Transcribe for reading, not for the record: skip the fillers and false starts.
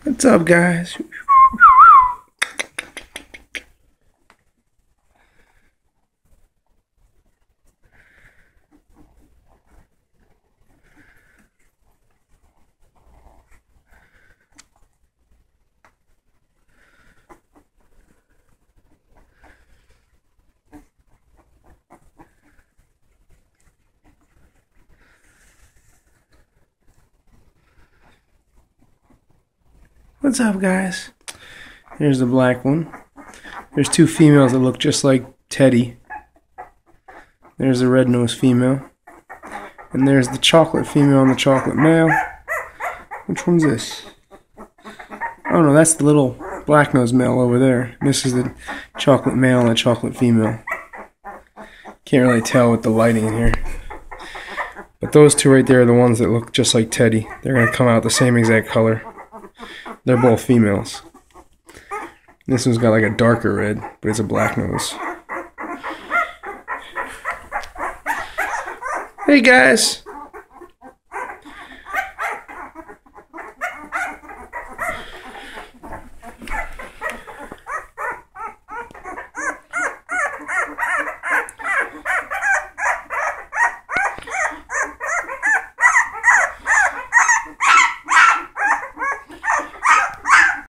What's up, guys? What's up, guys? Here's the black one. There's two females that look just like Teddy. There's the red-nosed female. And there's the chocolate female and the chocolate male. Which one's this? Oh no, that's the little black-nosed male over there. This is the chocolate male and the chocolate female. Can't really tell with the lighting in here. But those two right there are the ones that look just like Teddy. They're going to come out the same exact color. They're both females. This one's got like a darker red, but it's a black nose. Hey guys!